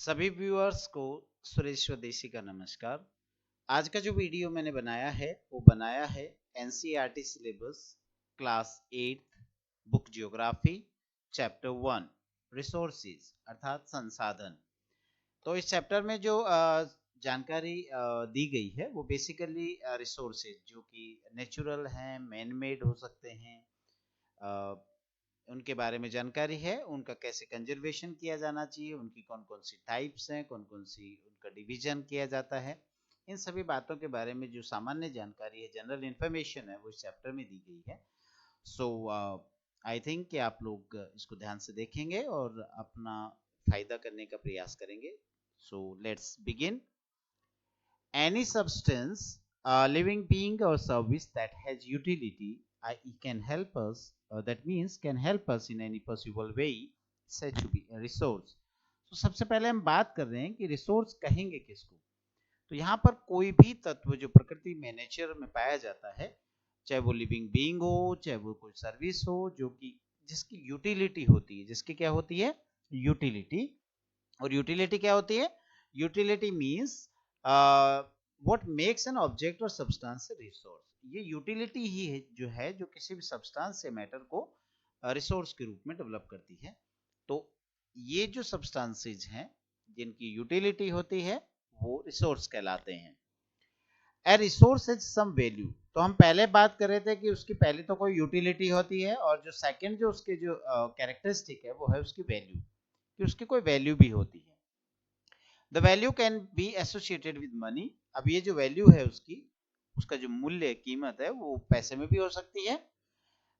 सभी व्यूअर्स को सुरेश स्वदेशी का नमस्कार। आज का जो वीडियो मैंने बनाया है वो बनाया है NCERT syllabus class 8 book geography chapter 1 resources अर्थात संसाधन। तो इस चैप्टर में जो जानकारी दी गई है वो बेसिकली रिसोर्सेज जो कि नेचुरल हैं, मैन मेड हो सकते हैं, उनके बारे में जानकारी है, उनका कैसे कंजर्वेशन किया जाना चाहिए, उनकी कौन कौन सी टाइप्स हैं, कौन कौन सी उनका डिवीजन किया जाता है। इन सभी बातों के बारे में जो सामान्य जानकारी है, जनरल इंफॉर्मेशन है, वो इस चैप्टर में दी गई है। सो आई थिंक कि आप लोग इसको ध्यान से देखेंगे और अपना फायदा करने का प्रयास करेंगे। So let's begin. Any substance, living being or service that has utility, it can help us, that means can help us in any possible way, said to be a resource. तो सबसे पहले हम बात कर रहे हैं कि रिसोर्स कहेंगे किसको। तो यहाँ पर कोई भी तत्व जो प्रकृति में, नेचर में पाया जाता है, चाहे वो लिविंग बीइंग हो, चाहे वो कोई सर्विस हो, जो कि जिसकी यूटिलिटी होती है, जिसकी क्या होती है, यूटिलिटी। और यूटिलिटी क्या होती है? Utility means what makes an object और सब्सटेंस रिसोर्स। ये यूटिलिटी ही है जो किसी भी सब्सटेंस या मैटर को रिसोर्स के रूप में डेवलप करती है। तो ये जो सब्सटेंसेज हैं जिनकी यूटिलिटी होती है वो रिसोर्स कहलाते हैं। A resource is some value. तो हम पहले बात कर रहे थे कि उसकी पहले तो कोई यूटिलिटी होती है और जो सेकंड जो उसके जो कैरेक्टरिस्टिक है वो है उसकी वैल्यू, कि उसकी कोई वैल्यू भी होती है। The value can be associated with money. अब ये जो वैल्यू है उसका जो मूल्य कीमत है वो पैसे में भी हो सकती है,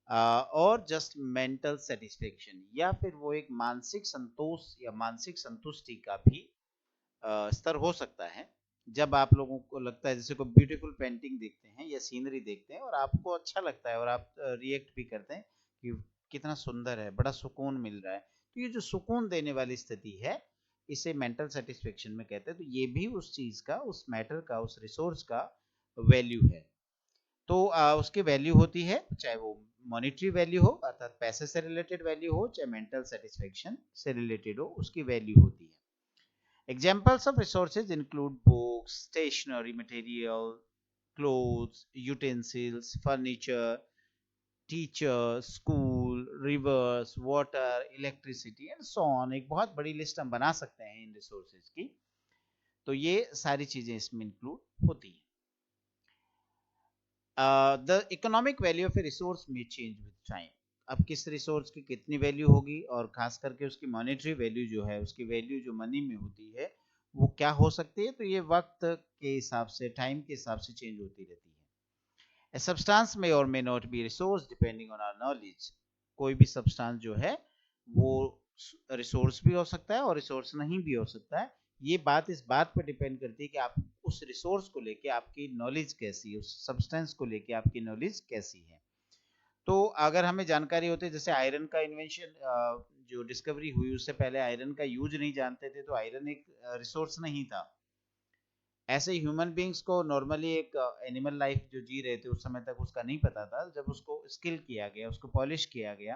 और जस्ट मेंटल सेटिस्फेक्शन, या फिर वो एक मानसिक संतोष या मानसिक संतुष्टि का भी स्तर हो सकता है। जब आप लोगों को लगता है, जैसे कोई ब्यूटीफुल पेंटिंग देखते हैं या सीनरी देखते हैं और आपको अच्छा लगता है और आप रिएक्ट भी करते हैं कि कितना सुंदर है, बड़ा सुकून मिल रहा है, तो ये जो सुकून देने वाली स्थिति है इसे मेंटल सेटिस्फेक्शन में कहते हैं। तो ये भी उस चीज का, उस मैटर का, उस रिसोर्स का वैल्यू है। तो उसकी वैल्यू होती है, चाहे वो मॉनेटरी वैल्यू हो अर्थात पैसे से रिलेटेड वैल्यू हो, चाहे मेंटल सेटिस्फेक्शन से रिलेटेड हो, उसकी वैल्यू होती है। Examples of resources include books, stationery material, clothes, utensils, furniture, teachers, school, rivers, water, electricity and so on। एक बहुत बड़ी लिस्ट हम बना सकते हैं इन रिसोर्सेज की। तो ये सारी चीजें इसमें इंक्लूड होती हैं। The economic value of A resource में चेंज विद टाइम। अब किस रिसोर्स की कितनी वैल्यू होगी और खास करके उसकी मॉनेटरी वैल्यू जो है, उसकी वैल्यू जो मनी में होती है वो क्या हो सकती है, तो ये वक्त के हिसाब से, टाइम के हिसाब से चेंज होती रहती है। A substance may or may not be resource depending on our knowledge। कोई भी सब्सटेंस जो है वो रिसोर्स भी हो सकता है और रिसोर्स नहीं भी हो सकता है। ये बात इस बात पर डिपेंड करती है कि आप उस रिसोर्स को लेके आपकी नॉलेज कैसी है, उस सब्सटेंस को लेके आपकी नॉलेज कैसी है। तो अगर हमें जानकारी होती है, जैसे आयरन का इन्वेंशन जो डिस्कवरी हुई उससे पहले आयरन का यूज नहीं जानते थे, तो आयरन एक रिसोर्स नहीं था। ऐसे ह्यूमन बींग्स को नॉर्मली एक एनिमल लाइफ जो जी रहे थे उस समय तक उसका नहीं पता था। जब उसको स्किल किया गया, उसको पॉलिश किया गया,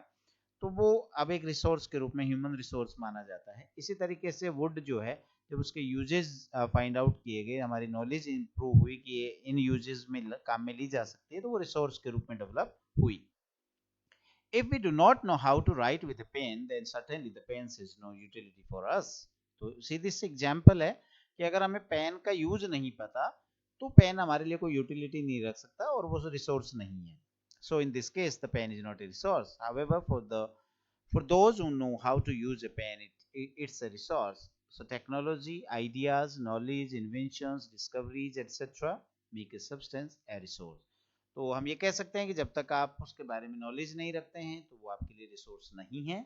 तो वो अब एक रिसोर्स के रूप में ह्यूमन रिसोर्स माना जाता है। इसी तरीके से वुड जो है, जब उसके यूजेस फाइंड आउट किए गए, हमारी नॉलेज इंप्रूव हुई कि ये इन यूजेस में काम में ली जा सकती है, तो वो रिसोर्स के रूप में डेवलप हुई। If we do not know how to write with a pen, then certainly the pen is no utility for us। तो सीधी सी एग्जाम्पल है कि अगर हमें पेन का यूज नहीं पता तो पेन हमारे लिए कोई यूटिलिटी नहीं रख सकता और वो रिसोर्स नहीं है। So in this case the pen is not a resource। However, for those who know how to use a pen, it's a resource। So technology, ideas, knowledge, inventions, discoveries, etc. make a substance a resource। तो हम ये कह सकते हैं कि जब तक आप उसके बारे में नॉलेज नहीं रखते हैं तो वो आपके लिए रिसोर्स नहीं है।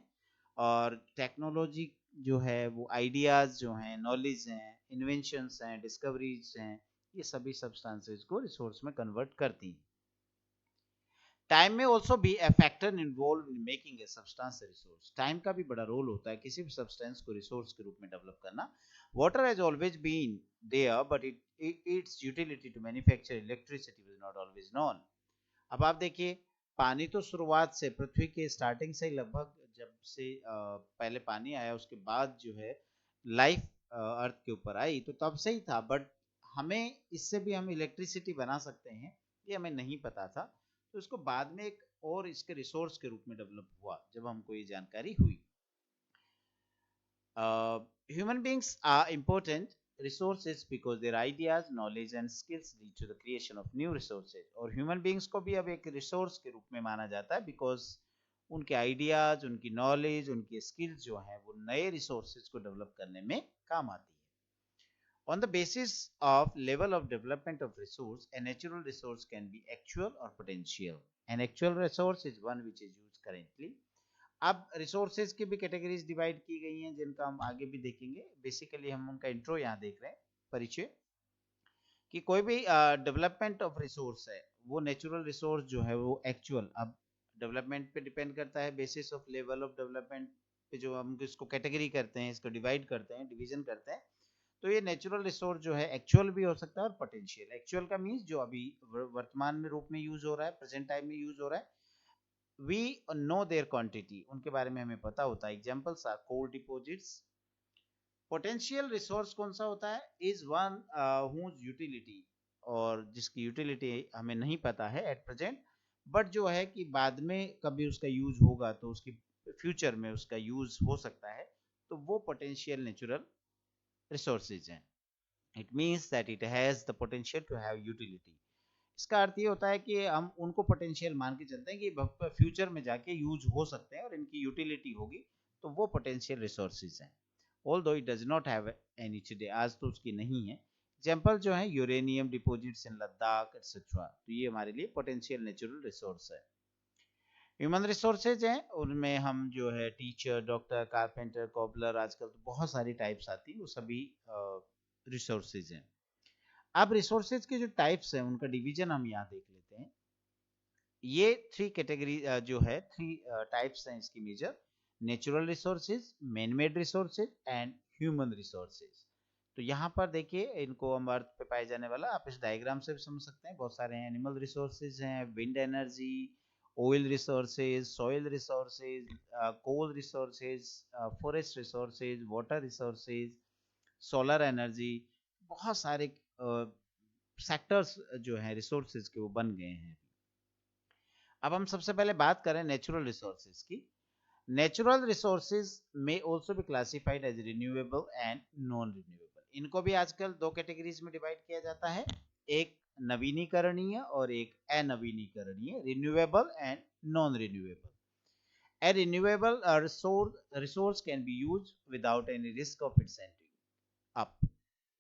और टेक्नोलॉजी जो है, वो आइडियाज जो हैं, नॉलेज हैं, इन्वेंशंस हैं, डिस्कवरीज हैं, ये सभी सब्सटेंसेस को रिसोर्स में कन्वर्ट करती हैं। टाइम में also be A factor involve in making a substance resource. Time का भी बड़ा रोल होता है किसी भी सब्सटेंस को रिसोर्स के रूप में डेवलप करना। Water has always been there but its utility to manufacture electricity was not always known. अब आप देखिए, पानी तो शुरुआत से, पृथ्वी के स्टार्टिंग से लगभग, जब से पहले पानी आया उसके बाद जो है लाइफ अर्थ के ऊपर आई तो तब से ही था, बट हमें इससे भी हम इलेक्ट्रिसिटी बना सकते हैं ये हमें नहीं पता था। तो इसको बाद में एक और इसके रिसोर्स के रूप में डेवलप हुआ जब हमको ये जानकारी हुई। Human beings are important resources because their ideas, knowledge and skills lead to the creation of new resources. और human beings को भी अब एक रिसोर्स के रूप में माना जाता है बिकॉज उनके आइडियाज, उनकी नॉलेज, उनकी स्किल्स जो हैं वो नए रिसोर्सेज को डेवलप करने में काम आती है। On the basis of level of development of resource, a natural resource can be actual or potential. An actual resource is one which is used currently. अब रिसोर्सेज की भी कैटेगरीज डिवाइड की गई हैं जिनका हम आगे भी देखेंगे। बेसिकली हम उनका इंट्रो यहाँ देख रहे हैं, परिचय, कि कोई भी डेवलपमेंट ऑफ रिसोर्स है वो नेचुरल रिसोर्स जो है वो एक्चुअल, अब डेवलपमेंट पे डिपेंड करता है, basis of level of development पे जो हम इसको कैटेगरी करते हैं, इसको डिवाइड करते हैं, डिवीजन करते हैं। तो ये नेचुरल रिसोर्स जो है एक्चुअल भी हो सकता है और पोटेंशियल। एक्चुअल का मीन्स जो अभी वर्तमान में रूप में यूज हो रहा है, प्रेजेंट टाइम में यूज हो रहा है, we know their quantity, उनके बारे में हमें पता होता है। Examples are coal deposits. Potential resource कौन सा होता है? इज वन whose यूटिलिटी, और जिसकी यूटिलिटी हमें नहीं पता है एट प्रेजेंट, बट जो है कि बाद में कभी उसका यूज होगा तो उसकी फ्यूचर में उसका यूज हो सकता है, तो वो पोटेंशियल नेचुरल रिसोर्सेज हैं। It means that it has the potential to have utility. इसका अर्थ ये होता है कि हम उनको पोटेंशियल मान के चलते हैं कि फ्यूचर में जाके यूज हो सकते हैं और इनकी यूटिलिटी होगी, तो वो पोटेंशियल रिसोर्सेज हैं। Although it does not have any today, आज तो उसकी नहीं है। एग्जांपल जो है uranium deposits in Ladakh etcetera, तो ये हमारे लिए पोटेंशियल नेचुरल रिसोर्स है। ह्यूमन रिसोर्सेज हैं, उनमें हम जो है टीचर, डॉक्टर, कारपेंटर, कॉबलर, आजकल तो बहुत सारी टाइप्स आती है, वो सभी रिसोर्सेज हैं। अब रिसोर्सेज के जो टाइप्स हैं उनका डिवीजन हम यहाँ देख लेते हैं। ये थ्री कैटेगरी जो है, थ्री टाइप्स हैं इसकी major: natural resources, man made resources and human resources. तो यहाँ पर देखिए, इनको हम अर्थ पे पाए जाने वाला, आप इस डायग्राम से भी समझ सकते हैं, बहुत सारे हैं। एनिमल रिसोर्सेज हैं, wind energy, oil resources, soil resources, coal resources, forest resources, water resources, solar energy, बहुत सारे सेक्टर्स जो हैं रिसोर्सेज के वो बन गए हैं। अब हम सबसे पहले बात करें नेचुरल रिसोर्सेज की। नेचुरल रिसोर्सेज में ऑल्सो भी classified as renewable and non renewable. इनको भी आजकल दो कैटेगरीज में डिवाइड किया जाता है, एक नवीनीकरणीय और एक अनवीनीकरणीय, renewable and non renewable. A renewable resource can be used without any risk of its ending up.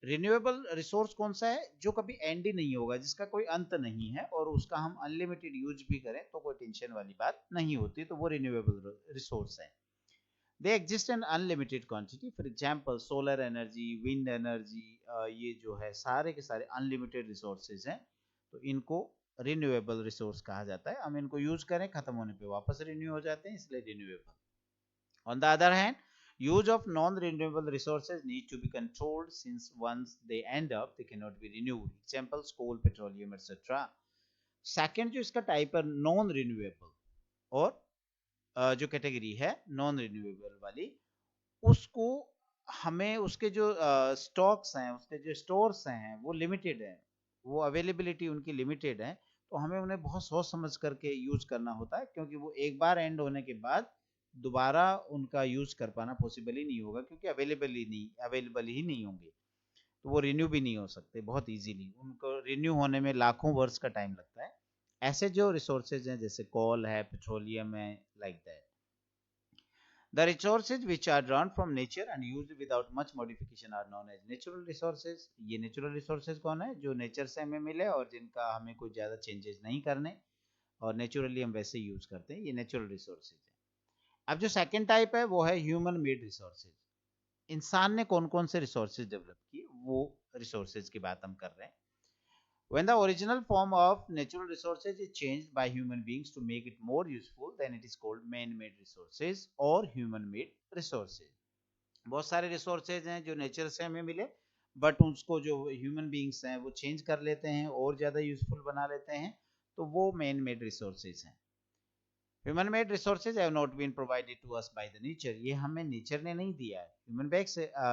Renewable resource कौन सा है? जो कभी एंड ही नहीं होगा, जिसका कोई अंत नहीं है और उसका हम अनलिमिटेड यूज भी करें तो कोई टेंशन वाली बात नहीं होती, तो वो रिन्यूएबल रिसोर्स है। They exist in unlimited quantity, for example solar energy, wind energy, ये जो है सारे के सारे अनलिमिटेड रिसोर्सेज हैं, तो इनको रिन्यूएबल रिसोर्स कहा जाता है। हम इनको यूज करें, खत्म होने पे वापस रिन्यू हो जाते हैं, इसलिए renewable. On the other hand, use of non-renewable resources need to be controlled, since once they end up they cannot be renewed. Examples coal, petroleum etc. Second जो इसका टाइप है नॉन रिन्यूएबल, और जो category है non renewable वाली, उसको हमें उसके जो स्टॉक्स हैं, उसके जो स्टोर्स हैं वो लिमिटेड है, वो अवेलेबिलिटी उनकी लिमिटेड है, तो हमें उन्हें बहुत सोच समझ करके यूज करना होता है, क्योंकि वो एक बार एंड होने के बाद दोबारा उनका यूज कर पाना पॉसिबल ही नहीं होगा, क्योंकि अवेलेबल ही नहीं होंगे, तो वो रिन्यू भी नहीं हो सकते बहुत इजीली, उनको रिन्यू होने में लाखों वर्ष का टाइम लगता है। ऐसे जो रिसोर्सेज हैं जैसे कोल है, पेट्रोलियम है, like that. The resources which are drawn from nature and used without much modification are known as natural resources. ये natural resources कौन है? जो नेचर से हमें मिले और जिनका हमें कोई ज़्यादा चेंजेस नहीं करने और नेचुरली हम वैसे यूज करते हैं, ये नेचुरल रिसोर्सेज है। अब जो सेकंड टाइप है वो है ह्यूमन मेड रिसोर्सेज। इंसान ने कौन कौन से रिसोर्सेज डेवलप किए, वो रिसोर्सेज की बात हम कर रहे हैं। When the original form of natural resources is changed by human beings to make it more useful, then it is called man-made resources or human-made resources. बहुत सारे रिसोर्सेज हैं जो नेचर से हमें मिले, बट उसको जो ह्यूमन बींग्स हैं वो चेंज कर लेते हैं और ज़्यादा यूजफुल बना लेते हैं, तो वो मैन मेड रिसोर्सेज हैं। Human made resources have not been provided to us by the nature, ये हमें नेचर ने नहीं दिया है।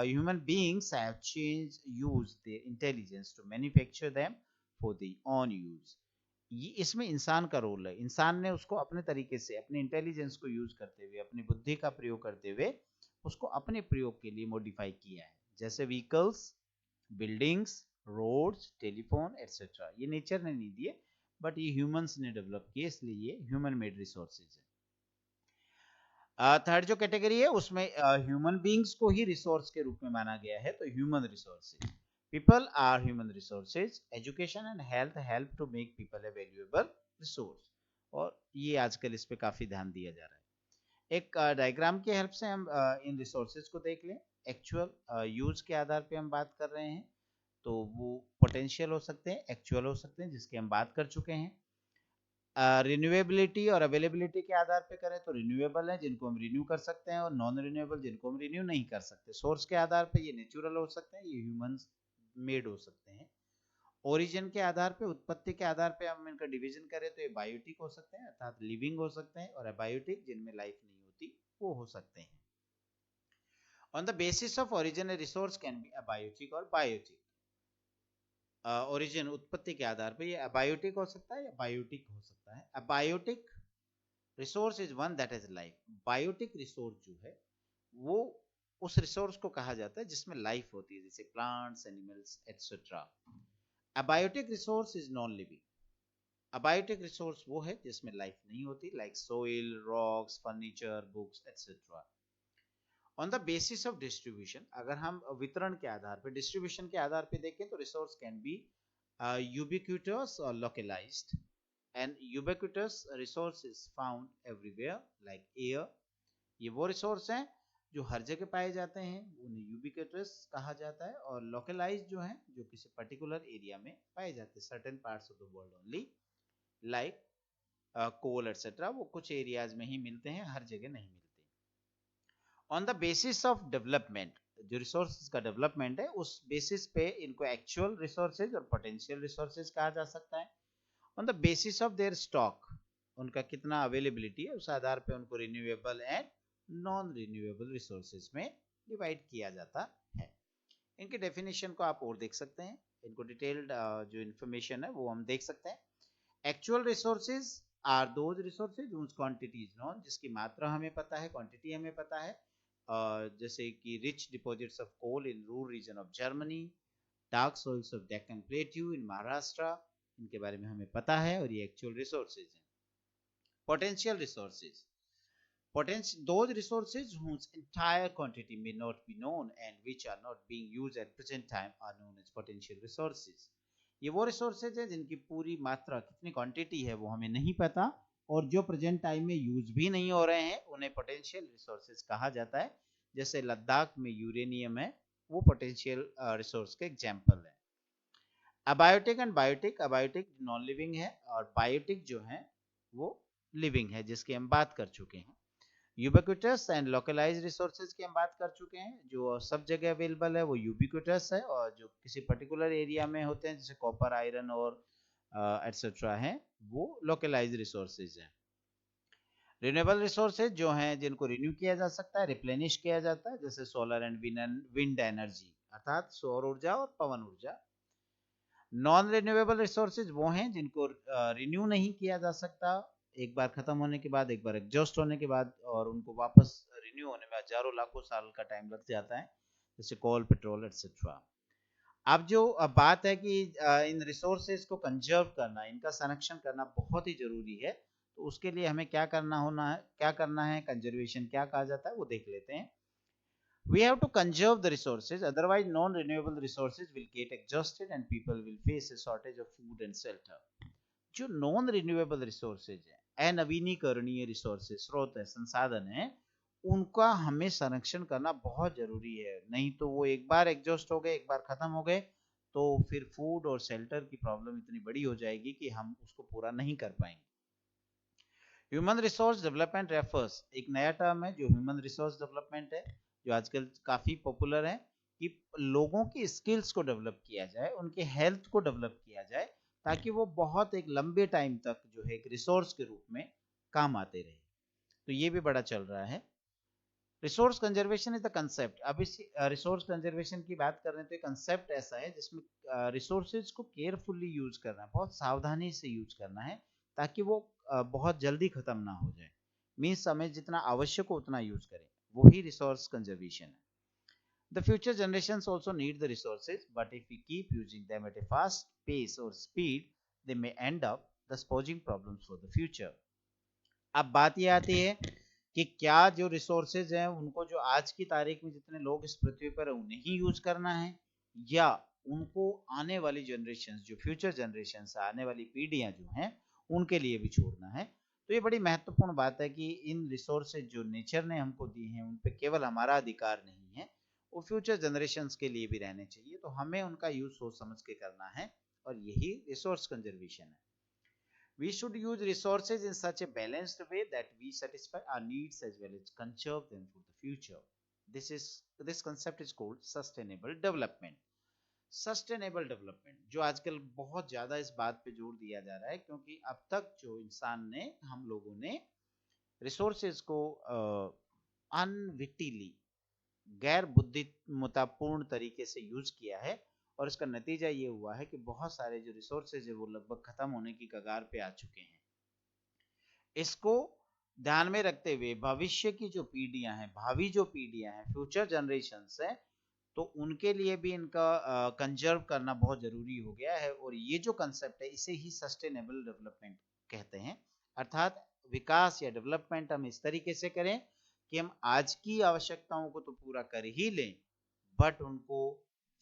Human beings have change use their intelligence to manufacture them for the on use. ये इसमें इंसान का रोल है, इंसान ने उसको अपने तरीके से अपने इंटेलिजेंस को यूज करते हुए, अपनी बुद्धि का प्रयोग करते हुए उसको अपने प्रयोग के लिए मॉडिफाई किया है। जैसे vehicles, buildings, roads, telephone etcetera, ये नेचर ने नहीं दिए बट ये ह्यूमंस ने डेवलप किए, इसलिए ये ह्यूमन मेड रिसोर्सेज है। थर्ड जो कैटेगरी है उसमें ह्यूमन बींग्स को ही रिसोर्स के रूप में माना गया है, तो human resources, people are human resources, education and health help to make people a valuable resource, और ये आजकल इस पे काफी ध्यान दिया जा रहा है। एक डायग्राम की हेल्प से हम इन रिसोर्सेज को देख लें। एक्चुअल यूज के आधार पे हम बात कर रहे हैं, तो वो पोटेंशियल हो सकते हैं, एक्चुअल हो सकते हैं, जिसकी हम बात कर चुके हैं। रिन्यूएबिलिटी और अवेलेबिलिटी के आधार पे करें तो रिन्यूएबल है जिनको हम रिन्यू कर सकते हैं, और नॉन रिन्यूएबल जिनको हम रिन्यू नहीं कर सकते। सोर्स के आधार पे ये नेचुरल हो सकते हैं, ये ह्यूमंस मेड हो सकते हैं। ओरिजिन के आधार पे, उत्पत्ति के आधार पे हम इनका डिवीजन करें तो ये बायोटिक हो सकते हैं, अर्थात लिविंग हो सकते हैं, और अबायोटिक जिनमें लाइफ नहीं होती वो हो सकते हैं। On the basis of origin A resource can B abiotic और बायोटिक। ओरिजिन, उत्पत्ति के आधार पे ये अबायोटिक हो सकता है या बायोटिक हो सकता है। Abiotic resource is one that is life. Biotic resource जो है वो उस रिसोर्स को कहा जाता है जिसमें लाइफ होती है, जैसे plants, animals etcetera. Abiotic resource is non living. Abiotic resource वो है जिसमें लाइफ नहीं होती, like soil, rocks, furniture, books etcetera. On the basis of distribution, अगर हम वितरण के आधार पर, डिस्ट्रीब्यूशन के आधार पर देखें तो रिसोर्स कैन बी यूबिक्विटस और localised, and ubiquitous resource is found everywhere like air. ये वो रिसोर्स हैं जो हर जगह पाए जाते हैं, उन्हें यूबिक्विटस कहा जाता है। और लोकलाइज्ड जो हैं जो किसी पर्टिकुलर एरिया में पाए जाते हैं, certain parts of the world only, like coal etcetera, वो कुछ एरियाज में ही मिलते हैं, हर जगह नहीं मिलते। On the basis of development, जो रिसोर्सेज का डेवलपमेंट है उस बेसिस पे इनको एक्चुअल रिसोर्सेज और पोटेंशियल रिसोर्सेज कहा जा सकता है। On the basis of their stock, उनका कितना अवेलेबिलिटी है, उस आधार पे उनको renewable and non renewable resources में डिवाइड किया जाता है। इनके डेफिनेशन को आप और देख सकते हैं, इनको डिटेल्ड जो इन्फॉर्मेशन है वो हम देख सकते हैं। Actual resources are those resources whose quantity is known, जिसकी मात्रा हमें पता है, क्वांटिटी हमें पता है। जैसे कि rich deposits of coal in rural region of Germany, dark soils of Deccan plateau in Maharashtra, इनके बारे में हमें पता है, और ये एक्चुअल रिसोर्सेज हैं। Potential resources, those resources whose entire quantity may not be known and which are not being used at present time are known as potential resources। ये वो रिसोर्सेज है जिनकी पूरी मात्रा, कितनी क्वांटिटी है वो हमें नहीं पता, और जो प्रेजेंट टाइम में यूज भी नहीं हो रहे हैं उन्हें पोटेंशियल रिसोर्सेज कहा जाता है। जैसे लद्दाख में यूरेनियम है, वो पोटेंशियल रिसोर्स के एग्जाम्पल है। Abiotic and biotic, abiotic non living है, और बायोटिक जो है वो लिविंग है, जिसकी हम बात कर चुके हैं। यूबिक्विटस एंड लोकलाइज्ड रिसोर्सेज की हम बात कर चुके हैं, जो सब जगह अवेलेबल है वो यूबिक्विटस है, और जो किसी पर्टिकुलर एरिया में होते हैं जैसे कॉपर, आयरन और एटसेट्रा हैं, वो लोकलाइज्ड रिसोर्सेज हैं। रिन्यूएबल रिसोर्सेज जो हैं जिनको रिन्यू किया जा सकता है, रिप्लेनिश किया जाता है, जैसे सोलर एंड विंड एनर्जी, अर्थात सौर ऊर्जा और पवन ऊर्जा। नॉन रिन्यूएबल रिसोर्सेज वो हैं जिनको रिन्यू नहीं किया जा सकता, एक बार खत्म होने के बाद, एक बार एग्जॉस्ट होने के बाद, और उनको वापस रिन्यू होने में हजारों लाखों साल का टाइम लग जाता है, जैसे कोल, पेट्रोल एटसेट्रा। अब जो बात है कि इन रिसोर्सेज को कंजर्व करना, इनका संरक्षण करना बहुत ही जरूरी है, तो उसके लिए हमें क्या करना है, कंजर्वेशन क्या कहा जाता है वो देख लेते हैं। We have to conserve the resources, otherwise non-renewable resources will get exhausted and people will face a shortage of food and shelter। जो नॉन रिन्यूएबल रिसोर्सेज है, अनवीनीकरणीय रिसोर्सेज, स्रोत है, संसाधन है, उनका हमें संरक्षण करना बहुत जरूरी है, नहीं तो वो एक बार एग्जॉस्ट हो गए, एक बार खत्म हो गए, तो फिर फूड और शेल्टर की प्रॉब्लम इतनी बड़ी हो जाएगी कि हम उसको पूरा नहीं कर पाएंगे। ह्यूमन रिसोर्स डेवलपमेंट रेफर्स, एक नया टर्म है जो ह्यूमन रिसोर्स डेवलपमेंट है, जो आजकल काफी पॉपुलर है, कि लोगों की स्किल्स को डेवलप किया जाए, उनके हेल्थ को डेवलप किया जाए, ताकि वो बहुत एक लंबे टाइम तक जो है एक रिसोर्स के रूप में काम आते रहे। तो ये भी बड़ा चल रहा है। Resource conservation is the concept. अब इस रिसोर्स कंजर्वेशन की बात कर रहे हैं तो एक कंसेप्ट ऐसा है जिसमें रिसोर्सेज को केयरफुली यूज करना है, बहुत सावधानी से यूज करना है ताकि वो बहुत जल्दी खत्म ना हो जाए। मीन्स हमें जितना आवश्यक हो उतना यूज करें, वही रिसोर्स कंजर्वेशन है। The future generations also need the resources, but if we keep using them at a fast pace or speed, they may end up thus posing problems for the future. अब बात ये आती है कि क्या जो resources हैं उनको जो आज की तारीख में जितने लोग इस पृथ्वी पर उन्हें ही यूज करना है, या उनको आने वाली जनरेशन, जो फ्यूचर जनरेशन आने वाली पीढ़ियां जो हैं उनके लिए भी छोड़ना है। तो ये बड़ी महत्वपूर्ण बात है कि इन रिसोर्सेज जो नेचर ने हमको दी हैं उन पे केवल हमारा अधिकार नहीं है, वो फ्यूचर जनरेशंस के लिए भी रहने चाहिए। तो हमें उनका यूज सोच समझ के करना है और यही रिसोर्स कंजर्वेशन है। We should use resources in such a balanced way that we satisfy our needs as well as conserve them for the future. This concept is called sustainable development. Sustainable development, जो आजकल बहुत ज्यादा इस बात पे जोर दिया जा रहा है क्योंकि अब तक जो इंसान ने, हम लोगों ने रिसोर्सेज को अनविटिली, गैर बुद्धिमत्तापूर्ण तरीके से यूज किया है और इसका नतीजा ये हुआ है कि बहुत सारे जो रिसोर्सेज है वो लगभग खत्म होने की कगार पे आ चुके हैं। इसको ध्यान में रखते हुए भविष्य की जो पीढ़ियां हैं, भावी जो पीढ़ियां हैं, फ्यूचर जनरेशंस है, तो उनके लिए भी इनका कंजर्व करना बहुत जरूरी हो गया है। और ये जो कंसेप्ट है इसे ही सस्टेनेबल डेवलपमेंट कहते हैं। अर्थात विकास या डेवलपमेंट हम इस तरीके से करें कि हम आज की आवश्यकताओं को तो पूरा कर ही लें, बट उनको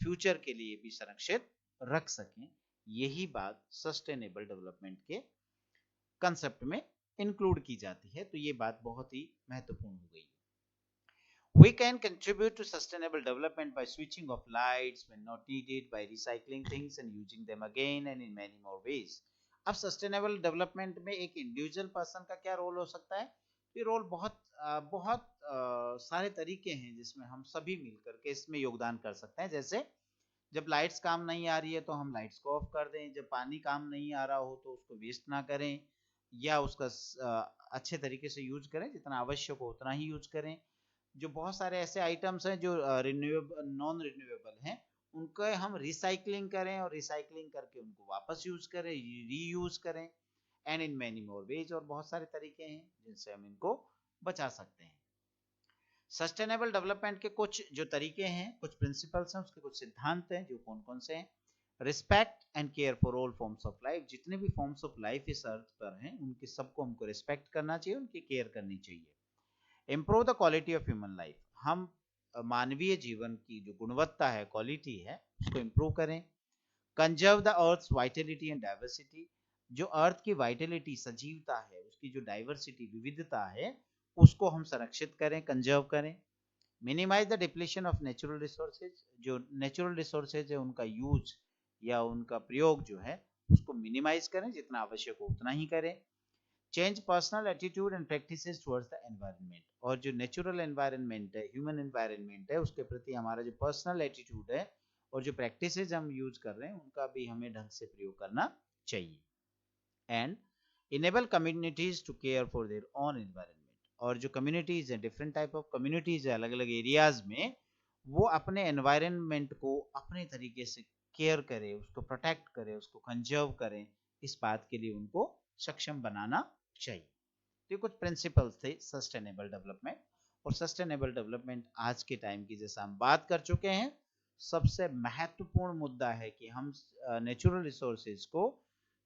फ्यूचर के लिए भी संरक्षित रख सकें। यही बात सस्टेनेबल डेवलपमेंट के कंसेप्ट में इंक्लूड की जाती है। तो ये बात बहुत ही महत्वपूर्ण हो गई। We can contribute to sustainable development by switching off lights when not needed, by recycling things and using them again, and in many more ways. अब सस्टेनेबल डेवलपमेंट में एक इंडिविजुअल पर्सन का क्या रोल हो सकता है? ये रोल बहुत सारे तरीके हैं जिसमें हम सभी मिलकर के इसमें योगदान कर सकते हैं। जैसे जब लाइट्स काम नहीं आ रही है तो हम लाइट्स को ऑफ कर दें, जब पानी काम नहीं आ रहा हो तो उसको वेस्ट ना करें, या उसका अच्छे तरीके से यूज करें, जितना आवश्यक हो उतना ही यूज करें। जो बहुत सारे ऐसे आइटम्स हैं जो रिन्यूएबल, नॉन रिन्यूएबल हैं, उनको हम रिसाइकलिंग करें और रिसाइकलिंग करके उनको वापस यूज करें, रीयूज करें, and in many more ways. और बहुत सारे तरीके हैं जिनसे हम इनको बचा सकते हैं। सस्टेनेबल डेवलपमेंट के कुछ जो तरीके हैं, कुछ प्रिंसिपल्स हैं, उसके कुछ सिद्धांत हैं, जो कौन कौन से हैं? Respect and care for all forms of life. जितने भी फॉर्म्स ऑफ लाइफ इस अर्थ पर हैं उनके सबको हमको रिस्पेक्ट करना चाहिए, उनकी केयर करनी चाहिए। Improve the quality of human life. हम मानवीय जीवन की जो गुणवत्ता है, क्वालिटी है, उसको इम्प्रूव करें। Conserve the earth's vitality and diversity. जो अर्थ की वाइटलिटी, सजीवता है, उसकी जो डाइवर्सिटी, विविधता है, उसको हम संरक्षित करें, कंजर्व करें। Minimise the depletion of natural resources. जो नेचुरल रिसोर्सेज है उनका यूज या उनका प्रयोग जो है उसको मिनिमाइज करें, जितना आवश्यक हो उतना ही करें। Change personal attitude and practices towards the environment. और जो नेचुरल एनवायरनमेंट है, ह्यूमन एनवायरनमेंट है, उसके प्रति हमारा जो पर्सनल एटीट्यूड है और जो प्रैक्टिसेस हम यूज कर रहे हैं उनका भी हमें ढंग से प्रयोग करना चाहिए। And enable communities to care for their own environment. और जो कम्युनिटीज है, डिफरेंट टाइप ऑफ कम्युनिटीज है अलग अलग एरियाज में, वो अपने एनवायरनमेंट को अपने तरीके से केयर करे, उसको प्रोटेक्ट करे, उसको कंजर्व करें, इस बात के लिए उनको सक्षम बनाना चाहिए। तो ये कुछ प्रिंसिपल्स थे सस्टेनेबल डेवलपमेंट। और सस्टेनेबल डेवलपमेंट आज के टाइम की, जैसा हम बात कर चुके हैं, सबसे महत्वपूर्ण मुद्दा है कि हम नेचुरल रिसोर्सेज को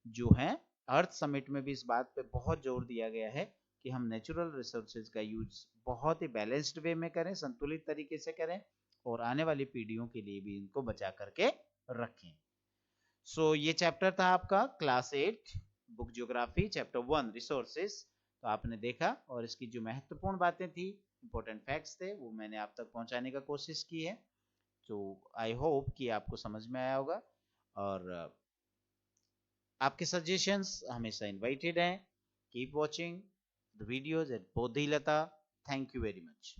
जो है, अर्थ समिट में भी इस बात पे बहुत जोर दिया गया है कि हम नेचुरल रिसोर्सेज का यूज बहुत ही बैलेंस्ड वे में करें, संतुलित तरीके से करें और आने वाली पीढ़ियों के लिए भी इनको बचा करके रखें। सो ये चैप्टर था आपका class 8 book geography, chapter 1 resources. तो आपने देखा और इसकी जो महत्वपूर्ण बातें थी, इंपॉर्टेंट फैक्ट्स थे, वो मैंने आप तक पहुंचाने का कोशिश की है। तो आई होप कि आपको समझ में आया होगा और आपके सजेशंस हमेशा इनवाइटेड हैं। Keep watching the videos at Bodhilata. Thank you very much.